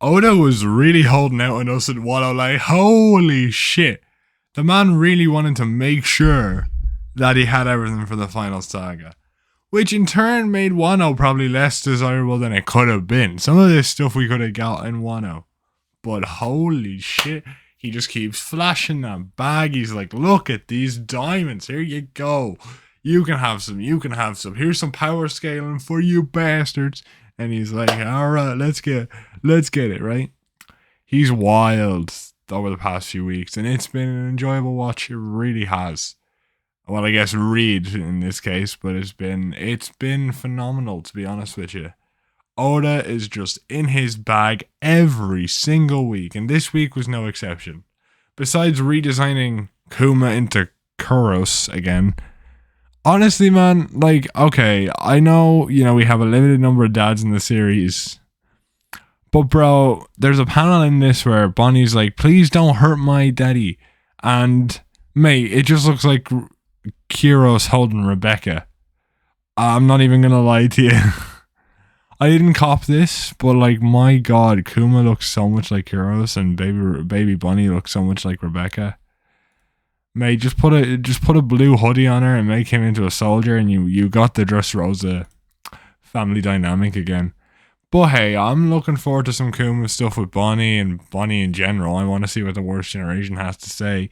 Oda was really holding out on us at Wano, like, holy shit. The man really wanted to make sure that he had everything for the final saga. Which in turn made Wano probably less desirable than it could have been. Some of this stuff we could have got in Wano. But holy shit, he just keeps flashing that bag. He's like, look at these diamonds. Here you go. You can have some. You can have some. Here's some power scaling for you bastards. And he's like, all right, let's get it, right? He's wild over the past few weeks, and it's been an enjoyable watch. It really has. Well, I guess read in this case, but it's been phenomenal, to be honest with you. Oda is just in his bag every single week, and this week was no exception. Besides redesigning Kuma into Kuros again, honestly, man, like, okay, I know, we have a limited number of dads in the series, but bro, there's a panel in this where Bonnie's like, please don't hurt my daddy, and mate, it just looks like Kuros holding Rebecca. I'm not even gonna lie to you. I didn't cop this, but like, my god, Kuma looks so much like Kuros, and baby Bonnie looks so much like Rebecca. Mate, just put a blue hoodie on her and make him into a soldier, and you got the Dressrosa family dynamic again. But hey, I'm looking forward to some Kuma stuff with Bonnie and Bonnie in general. I want to see what the worst generation has to say.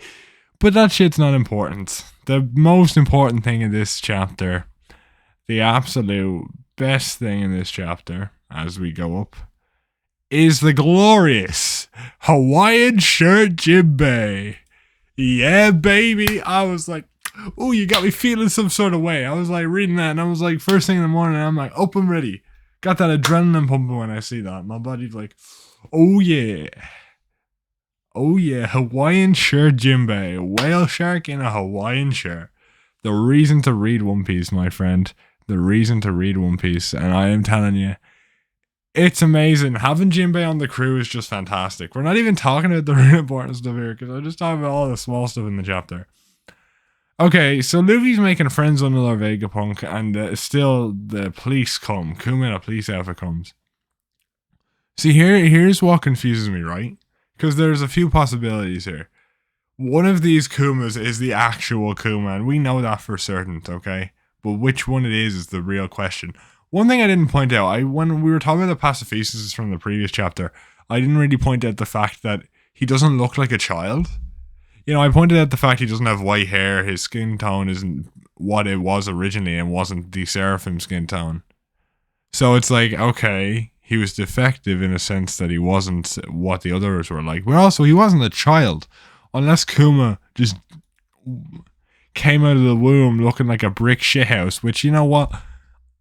But that shit's not important. The most important thing in this chapter, the absolute best thing in this chapter, as we go up, is the glorious Hawaiian shirt Jinbei. Yeah, baby. I was like, oh, you got me feeling some sort of way. I was like reading that, and I was like, first thing in the morning, I'm like, up and ready. Got that adrenaline pumping when I see that. My body's like, oh yeah. Oh yeah, Hawaiian shirt Jinbei. A whale shark in a Hawaiian shirt. The reason to read One Piece, my friend. The reason to read One Piece. And I am telling you, it's amazing. Having Jinbei on the crew is just fantastic. We're not even talking about the real important stuff here, because I'm just talking about all the small stuff in the chapter. Okay, so Luffy's making friends with another Vegapunk, and still the police come. Kuma in a police outfit comes. See, here's what confuses me, right? Because there's a few possibilities here. One of these Kumas is the actual Kuma, and we know that for certain, okay? But which one it is the real question. One thing I didn't point out, when we were talking about the pacifistas from the previous chapter, I didn't really point out the fact that he doesn't look like a child. I pointed out the fact he doesn't have white hair, his skin tone isn't what it was originally and wasn't the Seraphim skin tone. So it's like, okay, he was defective in a sense that he wasn't what the others were like. But also, he wasn't a child. Unless Kuma just came out of the womb looking like a brick shithouse, which, you know what?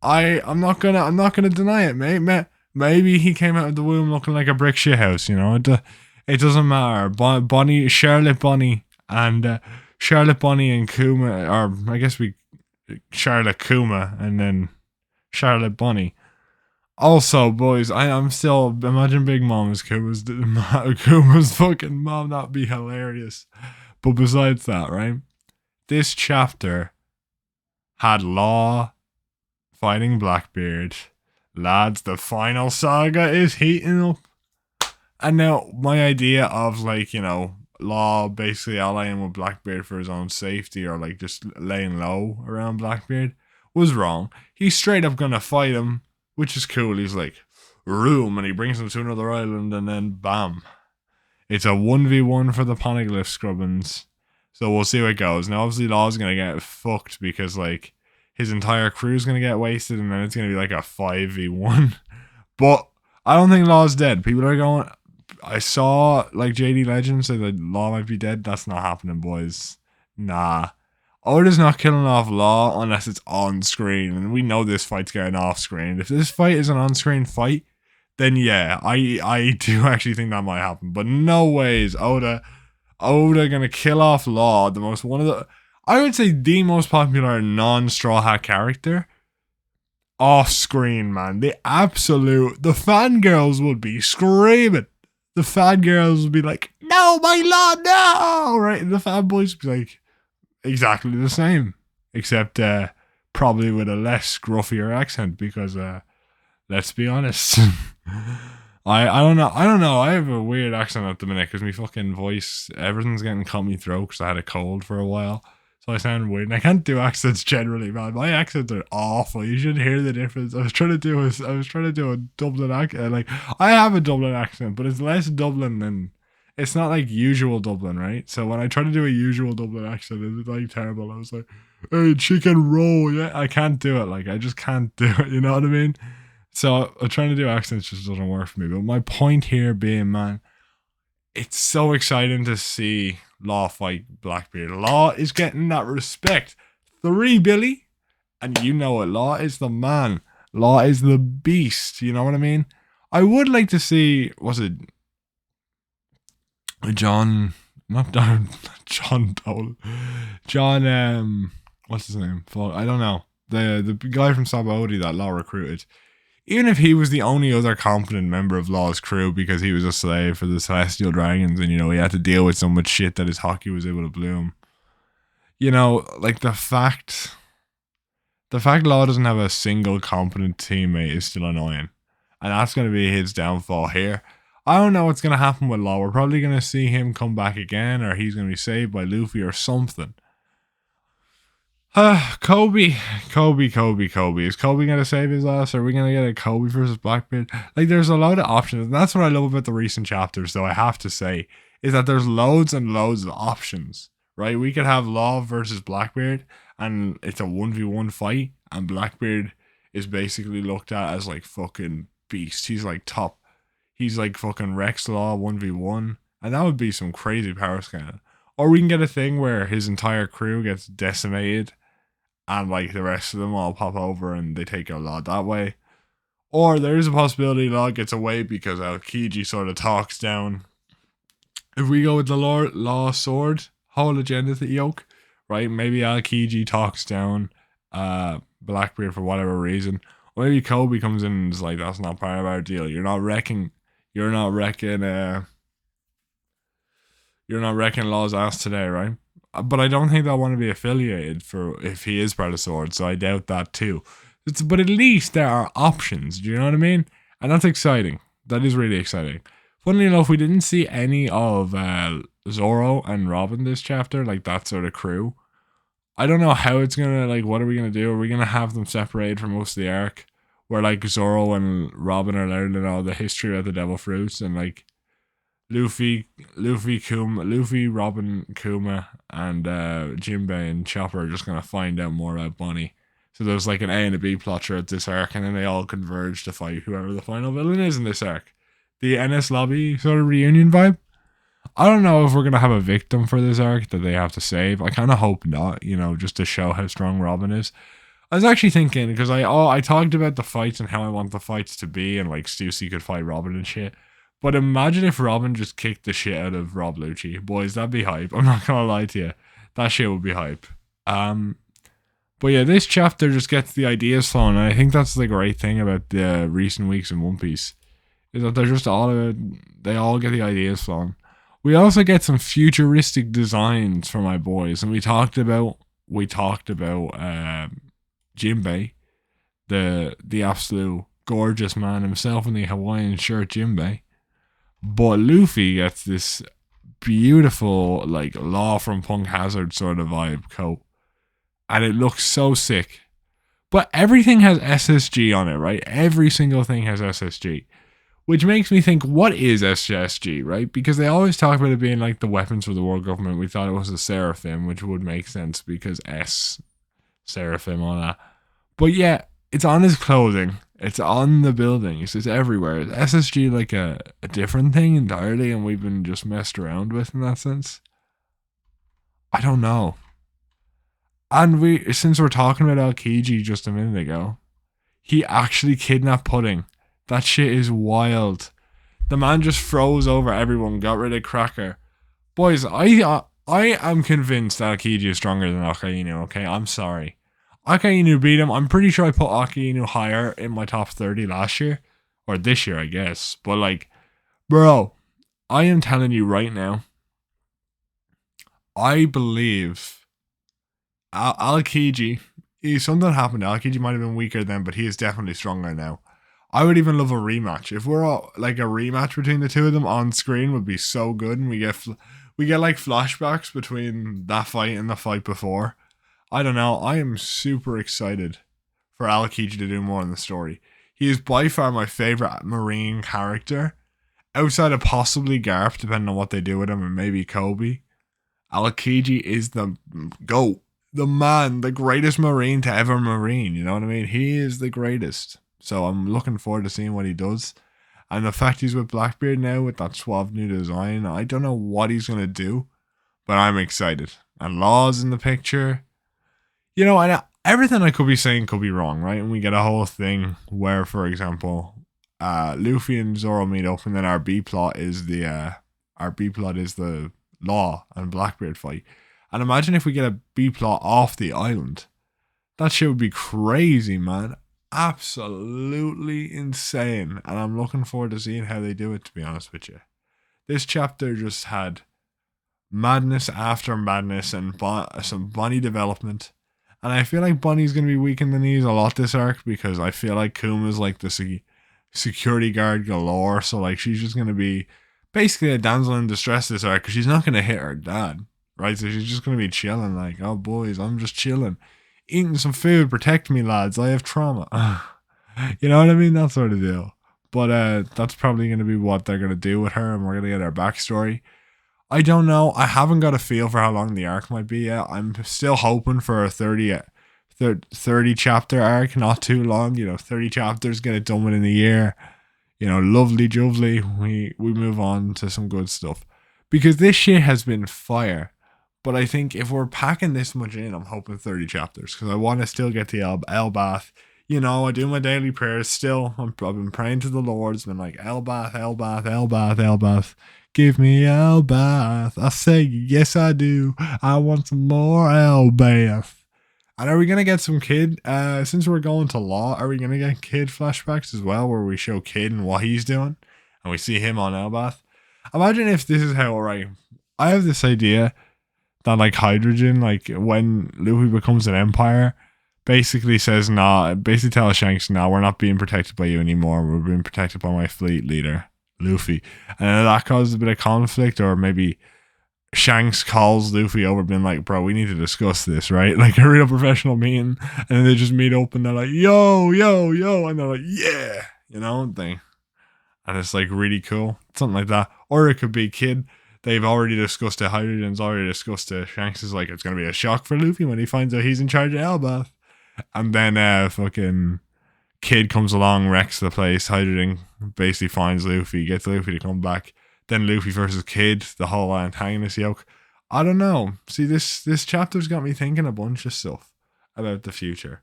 I'm not gonna deny it, mate. Maybe he came out of the womb looking like a brick shithouse, It doesn't matter. Charlotte Bonnie and Kuma, or I guess Charlotte Kuma and then Charlotte Bonnie. Also, boys, I'm still, imagine Big Mom as Kuma's fucking mom. That'd be hilarious. But besides that, right? This chapter had Law fighting Blackbeard. Lads, the final saga is heating up. And now, my idea of, Law basically allying with Blackbeard for his own safety, or, just laying low around Blackbeard, was wrong. He's straight up gonna fight him, which is cool. He's like, room, and he brings him to another island, and then bam. It's a 1v1 for the Poneglyph Scrubbins. So we'll see how it goes. Now, obviously, Law's gonna get fucked because, his entire crew's gonna get wasted, and then it's gonna be a 5v1. But I don't think Law's dead. People are going, I saw, JD Legend say that Law might be dead. That's not happening, boys. Nah. Oda's not killing off Law unless it's on screen, and we know this fight's getting off screen. If this fight is an on-screen fight, then yeah, I do actually think that might happen. But no ways, Oda gonna kill off Law, I would say the most popular non-Straw Hat character, off screen, man. The fangirls would be screaming. The fangirls would be like, no, my Law, no! Right? And the fanboys would be like, exactly the same. Except, probably with a less gruffier accent, because, let's be honest. I don't know. I don't know. I have a weird accent at the minute because my fucking voice, everything's getting caught me throat because I had a cold for a while. So I sound weird. And I can't do accents generally, man. My accents are awful. You should hear the difference. I was trying to do a Dublin accent. Like I have a Dublin accent, but it's less Dublin than it's not like usual Dublin, right? So when I try to do a usual Dublin accent, it's like terrible. I was like, "Hey, chicken roll." Yeah, I can't do it. Like I just can't do it. You know what I mean? So trying to do accents just doesn't work for me. But my point here being, man, it's so exciting to see Law fight Blackbeard. Law is getting that respect. 3 Billy, and you know it. Law is the man. Law is the beast. You know what I mean? I would like to see, was it John? Not John. John Dole. John. What's his name? I don't know. The guy from Sabaody that Law recruited. Even if he was the only other competent member of Law's crew because he was a slave for the Celestial Dragons and, you know, he had to deal with so much shit that his hockey was able to bloom. You know, like the fact Law doesn't have a single competent teammate is still annoying. And that's going to be his downfall here. I don't know what's going to happen with Law. We're probably going to see him come back again, or he's going to be saved by Luffy or something. Kobe. Is Kobe gonna save his ass? Are we gonna get a Kobe versus Blackbeard? Like, there's a lot of options, and that's what I love about the recent chapters. Though I have to say, is that there's loads and loads of options. Right? We could have Law versus Blackbeard, and it's a 1v1 fight, and Blackbeard is basically looked at as like fucking beast. He's like top. He's like fucking Rex Law 1v1, and that would be some crazy power scaling. Or we can get a thing where his entire crew gets decimated and like the rest of them all pop over and they take out Law that way. Or there is a possibility Law gets away because Aokiji sort of talks down. If we go with the Law sword, whole agenda to yoke, right? Maybe Aokiji talks down Blackbeard for whatever reason. Or maybe Kobe comes in and is like, that's not part of our deal. You're not wrecking Law's ass today, right? But I don't think they'll want to be affiliated for if he is part of Sword, so I doubt that too. But at least there are options, do you know what I mean? And that's exciting. That is really exciting. Funnily enough, we didn't see any of Zoro and Robin this chapter, like that sort of crew. I don't know how it's gonna, like, what are we gonna do? Are we gonna have them separated for most of the arc? Where, like, Zoro and Robin are learning all the history of the Devil Fruits and, like, Luffy, Robin, Kuma, and Jinbei and Chopper are just gonna find out more about Bonnie. So there's like an A and a B plot throughout this arc, and then they all converge to fight whoever the final villain is in this arc. The NS Lobby sort of reunion vibe. I don't know if we're gonna have a victim for this arc that they have to save. I kind of hope not, you know, just to show how strong Robin is. I was actually thinking, because I talked about the fights and how I want the fights to be, and like Stussy could fight Robin and shit. But imagine if Robin just kicked the shit out of Rob Lucci. Boys, that'd be hype. I'm not gonna lie to you. That shit would be hype. But yeah, this chapter just gets the ideas flowing, and I think that's the great thing about the recent weeks in One Piece. Is that they're just they all get the ideas flowing. We also get some futuristic designs for my boys, and we talked about Jinbei, the absolute gorgeous man himself in the Hawaiian shirt Jinbei. But Luffy gets this beautiful, like, Law from Punk Hazard sort of vibe coat. And it looks so sick. But everything has SSG on it, right? Every single thing has SSG. Which makes me think, what is SSG, right? Because they always talk about it being like the weapons for the world government. We thought it was a Seraphim, which would make sense because Seraphim, all that. But yeah, it's on his clothing. It's on the building. It's everywhere. Is SSG like a different thing entirely and we've been just messed around with in that sense? I don't know. And since we're talking about Aokiji just a minute ago, he actually kidnapped Pudding. That shit is wild. The man just froze over everyone, got rid of Cracker. Boys, I am convinced that Aokiji is stronger than Akainu, okay? I'm sorry. Akainu beat him. I'm pretty sure I put Akainu higher in my top 30 last year. Or this year, I guess. But like, bro, I am telling you right now, I believe Aokiji, something happened. Aokiji might have been weaker then, but he is definitely stronger now. I would even love a rematch. If we're all, like a rematch between the two of them on screen would be so good, and we get like flashbacks between that fight and the fight before. I don't know. I am super excited for Aokiji to do more in the story. He is by far my favorite Marine character, outside of possibly Garp, depending on what they do with him, and maybe Kobe. Aokiji is the GOAT, the man, the greatest Marine to ever Marine. You know what I mean? He is the greatest. So I'm looking forward to seeing what he does. And the fact he's with Blackbeard now with that suave new design, I don't know what he's going to do, but I'm excited. And Law's in the picture. You know, everything I could be saying could be wrong, right? And we get a whole thing where, for example, Luffy and Zoro meet up, and then our B plot is the Law and Blackbeard fight. And imagine if we get a B plot off the island. That shit would be crazy, man. Absolutely insane. And I'm looking forward to seeing how they do it, to be honest with you. This chapter just had madness after madness and some Bonnie development. And I feel like Bonnie's going to be weak in the knees a lot this arc, because I feel like Kuma's like the security guard galore. So like she's just going to be basically a damsel in distress this arc, because she's not going to hit her dad, right? So she's just going to be chilling like, oh boys, I'm just chilling. Eating some food, protect me lads, I have trauma. You know what I mean? That sort of deal. But that's probably going to be what they're going to do with her, and we're going to get her backstory. I don't know. I haven't got a feel for how long the arc might be yet. I'm still hoping for a 30 chapter arc, not too long. 30 chapters, get it done within a year. Lovely jubbly. We move on to some good stuff. Because this shit has been fire. But I think if we're packing this much in, I'm hoping 30 chapters, because I want to still get the Elbath. I do my daily prayers still. I've been praying to the Lord. It's been like, Elbath, Elbath, Elbath, Elbath. Give me Elbath. I say, yes, I do. I want some more Elbath. And are we going to get some Kid? Since we're going to Law, are we going to get Kid flashbacks as well, where we show Kid and what he's doing? And we see him on Elbath? Imagine if this is how, right, I have this idea that like hydrogen, like when Luffy becomes an empire, basically says, nah, basically tells Shanks, nah, we're not being protected by you anymore. We're being protected by my fleet leader, Luffy. And that causes a bit of conflict, or maybe Shanks calls Luffy over being like, bro, we need to discuss this, right? Like a real professional meeting. And then they just meet up and they're like, yo, yo, yo. And they're like, yeah, thing. And it's like really cool. Something like that. Or it could be Kid. They've already discussed it. Hydrogen's already discussed it. Shanks is like, it's going to be a shock for Luffy when he finds out he's in charge of Elbath. And then fucking Kid comes along, wrecks the place. Hydrogen basically finds Luffy, gets Luffy to come back. Then Luffy versus Kid, the whole antagonist yoke. I don't know. See, this chapter's got me thinking a bunch of stuff about the future.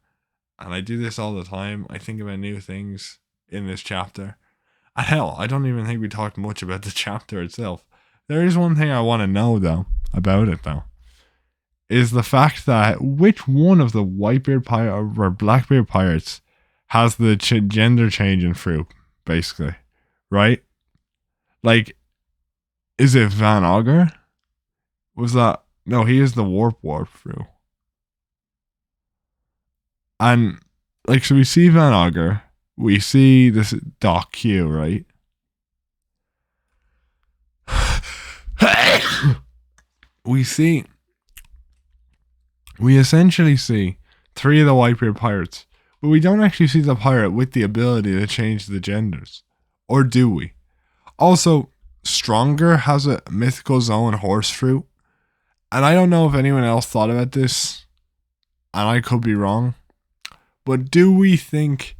And I do this all the time. I think about new things in this chapter. And hell, I don't even think we talked much about the chapter itself. There is one thing I want to know, though, about it, though. Is the fact that which one of the Whitebeard pirate or Blackbeard pirates has the gender change in fruit, basically, right? Like, is it Van Augur? Was that? No, he is the warp fruit. And, like, so we see Van Augur. We see this Doc Q, right? We essentially see 3 of the Whitebeard pirates, but we don't actually see the pirate with the ability to change the genders. Or do we? Also, Stronger has a mythical zone horse fruit, and I don't know if anyone else thought about this, and I could be wrong, but do we think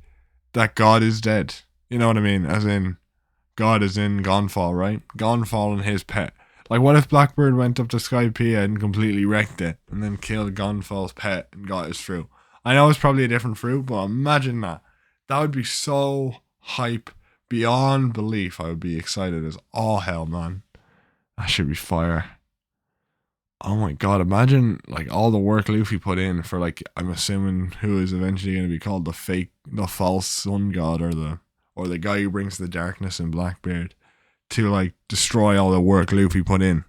that God is dead? You know what I mean? As in, God is in Gonfall, right? Gonfall and his pet. Like, what if Blackbeard went up to Skypiea and completely wrecked it, and then killed Gonfall's pet and got his fruit? I know it's probably a different fruit, but imagine that. That would be so hype, beyond belief. I would be excited as all hell, man. That should be fire. Oh my god, imagine like all the work Luffy put in for, like, I'm assuming who is eventually going to be called the false sun god, or the guy who brings the darkness in Blackbeard, to like destroy all the work Luffy put in.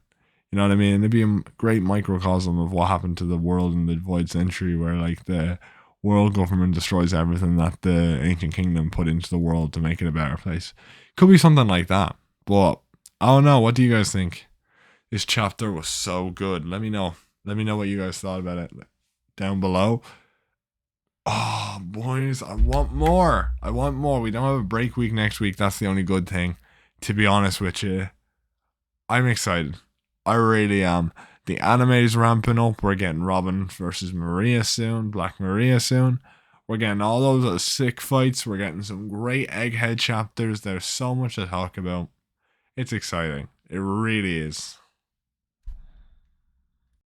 You know what I mean? It'd be a great microcosm of what happened to the world in the Void Century, where like the world government destroys everything that the ancient kingdom put into the world to make it a better place. Could be something like that. But I don't know. What do you guys think? This chapter was so good. Let me know. Let me know what you guys thought about it down below. Oh, boys, I want more. I want more. We don't have a break week next week. That's the only good thing. To be honest with you, I'm excited. I really am. The anime is ramping up. We're getting Robin versus Maria soon. Black Maria soon. We're getting all those sick fights. We're getting some great Egghead chapters. There's so much to talk about. It's exciting. It really is.